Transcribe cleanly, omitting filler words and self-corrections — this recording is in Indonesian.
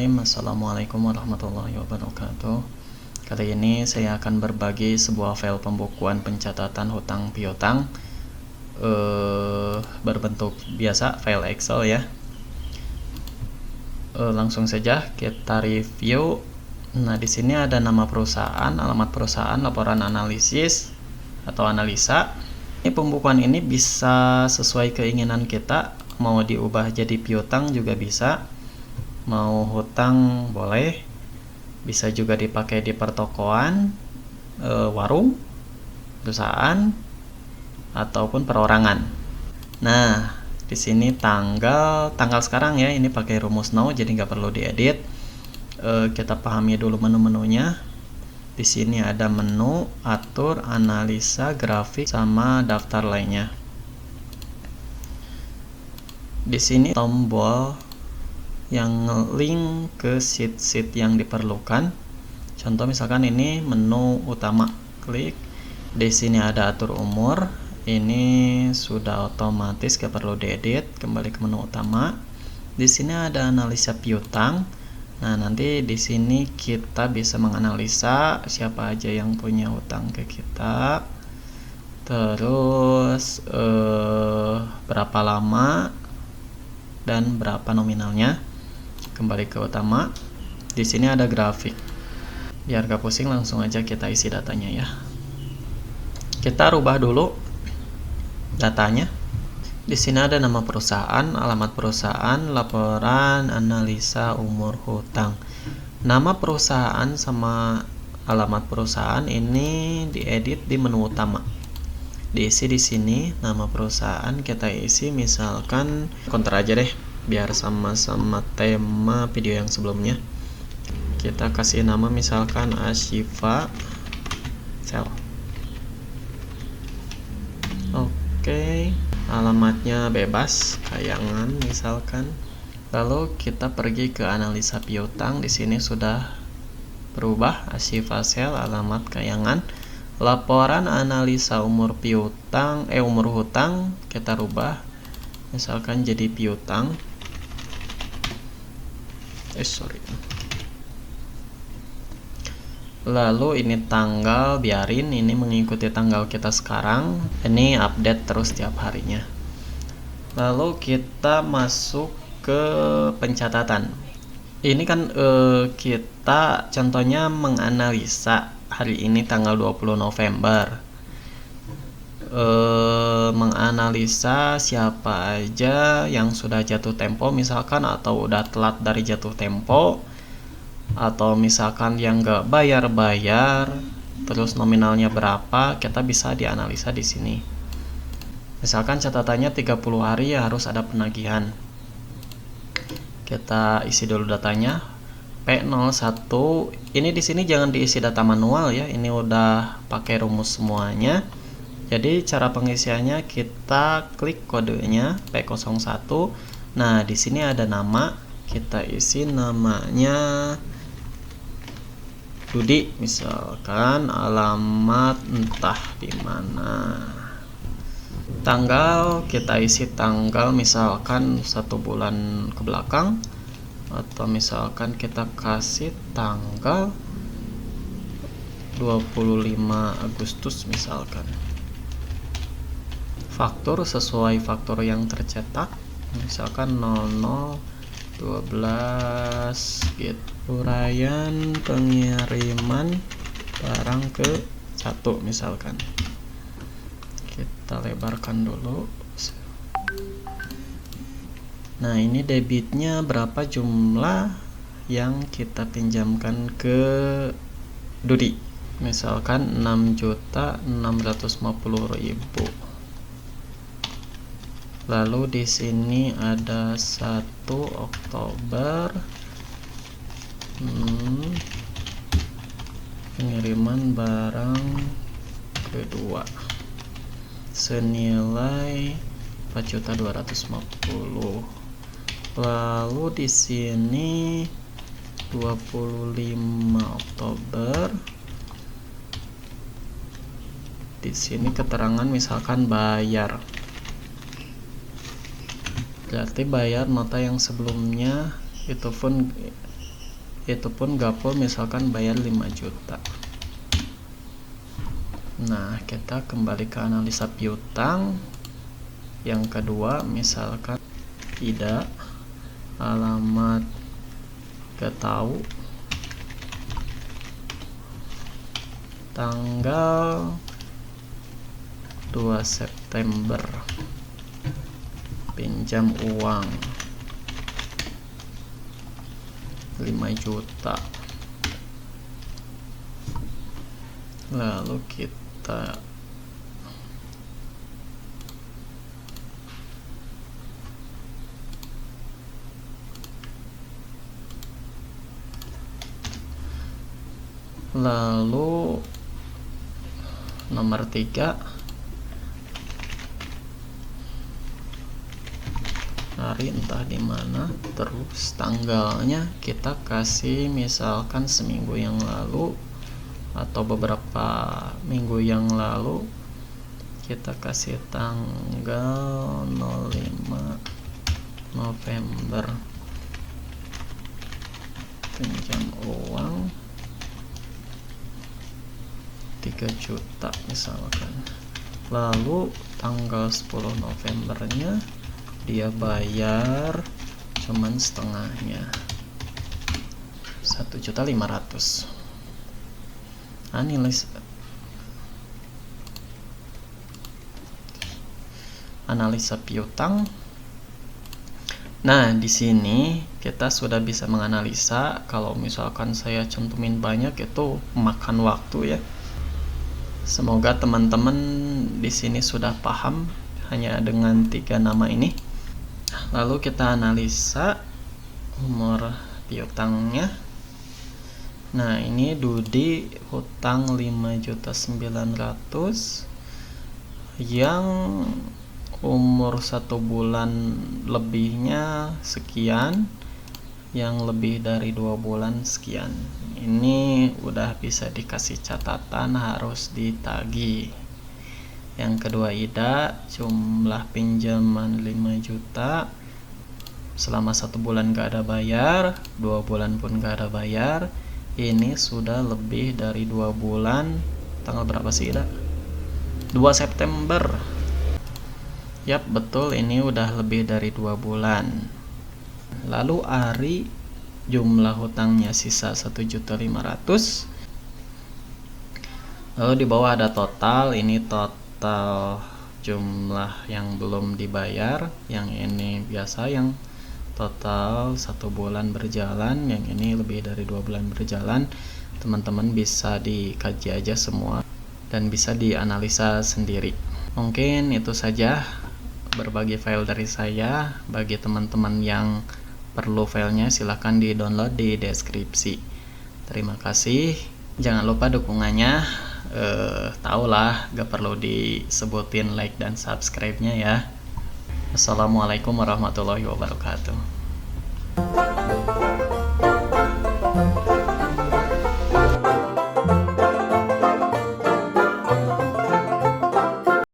Bismillahirrahmanirrahim. Assalamualaikum warahmatullahi wabarakatuh. Kali ini saya akan berbagi sebuah file pembukuan pencatatan hutang piutang berbentuk biasa, file Excel ya. Langsung saja kita review. Nah, di sini ada nama perusahaan, alamat perusahaan, laporan analisis atau analisa. Ini pembukuan ini bisa sesuai keinginan kita, mau diubah jadi piutang juga bisa, mau hutang boleh, bisa juga dipakai di pertokoan, warung, perusahaan, ataupun perorangan. Nah, di sini tanggal sekarang ya, ini pakai rumus now jadi nggak perlu diedit. Kita pahami dulu menu-menunya. Di sini ada menu, atur, analisa, grafik, sama daftar lainnya. Di sini tombol yang link ke sheet-sheet yang diperlukan. Contoh misalkan ini menu utama, klik. Di sini ada atur umur. Ini sudah otomatis, gak perlu diedit. Kembali ke menu utama. Di sini ada analisa piutang. Nah, nanti di sini kita bisa menganalisa siapa aja yang punya hutang ke kita. Terus berapa lama dan berapa nominalnya. Kembali ke utama. Di sini ada grafik. Biar gak pusing, langsung aja kita isi datanya ya. Kita rubah dulu datanya. Di sini ada nama perusahaan, alamat perusahaan, laporan, analisa, umur, hutang. Nama perusahaan sama alamat perusahaan ini diedit di menu utama. Diisi di sini nama perusahaan, kita isi misalkan counter aja deh, biar sama-sama tema video yang sebelumnya. Kita kasih nama misalkan Ashifa Sel. Oke, alamatnya bebas, Kayangan misalkan. Lalu kita pergi ke analisa piutang. Di sini sudah berubah, Ashifa Sel, alamat Kayangan. Laporan analisa umur piutang, umur hutang kita rubah, misalkan jadi piutang. Lalu ini tanggal, biarin ini mengikuti tanggal kita sekarang. Ini update terus tiap harinya. Lalu kita masuk ke pencatatan. Ini kan kita contohnya menganalisa hari ini tanggal 20 November. Menganalisa siapa aja yang sudah jatuh tempo misalkan, atau udah telat dari jatuh tempo, atau misalkan yang nggak bayar, terus nominalnya berapa, kita bisa dianalisa di sini. Misalkan catatannya 30 hari ya harus ada penagihan. Kita isi dulu datanya. P01 ini di sini jangan diisi data manual ya, ini udah pakai rumus semuanya. Jadi cara pengisiannya kita klik kodenya P01. Nah, di sini ada nama, kita isi namanya Dudi misalkan, alamat entah di mana. Tanggal kita isi tanggal misalkan 1 bulan ke belakang, atau misalkan kita kasih tanggal 25 Agustus misalkan. Faktur sesuai faktur yang tercetak, misalkan 0012 gitu. Uraian pengiriman barang ke 1 misalkan. Kita lebarkan dulu. Nah, ini debitnya berapa jumlah yang kita pinjamkan ke Dudi. Misalkan 6.650.000. Lalu di sini ada 1 Oktober. Pengiriman barang kedua senilai 4.250.000. Lalu di sini 25 Oktober. Di sini keterangan misalkan bayar. Berarti bayar nota yang sebelumnya itu pun itu pun gak full, misalkan bayar 5 juta. Nah, kita kembali ke analisa piutang. Yang kedua, misalkan Ida, alamat gak tahu, tanggal 2 September, pinjam uang 5 juta. Lalu kita nomor 3, hari entah di mana, terus tanggalnya kita kasih misalkan seminggu yang lalu atau beberapa minggu yang lalu, kita kasih tanggal 05 November, pinjam uang 3 juta misalkan. Lalu tanggal 10 Novembernya dia bayar cuman setengahnya, 1.500.000. Analisa piutang. Nah, di sini kita sudah bisa menganalisa. Kalau misalkan saya cantumin banyak, itu makan waktu ya. Semoga teman-teman di sini sudah paham hanya dengan 3 nama ini. Lalu kita analisa umur piutangnya. Nah, ini Dudi hutang 5.900.000 yang umur 1 bulan lebihnya sekian, yang lebih dari 2 bulan sekian. Ini udah bisa dikasih catatan, harus ditagih. Yang kedua Ida, jumlah pinjaman 5 juta, selama 1 bulan gak ada bayar, 2 bulan pun gak ada bayar. Ini sudah lebih dari 2 bulan. Tanggal berapa sih Ida? 2 September. Yap, betul, ini udah lebih dari 2 bulan. Lalu Ari, jumlah hutangnya sisa 1.500.000. Lalu di bawah ada total. Ini total jumlah yang belum dibayar. Yang ini biasa, yang total 1 bulan berjalan. Yang ini lebih dari 2 bulan berjalan. Teman-teman bisa dikaji aja semua dan bisa dianalisa sendiri. Mungkin itu saja berbagi file dari saya. Bagi teman-teman yang perlu filenya, silahkan di download di deskripsi. Terima kasih. Jangan lupa dukungannya. Tahulah gak perlu disebutin like dan subscribe-nya ya. Assalamualaikum warahmatullahi wabarakatuh.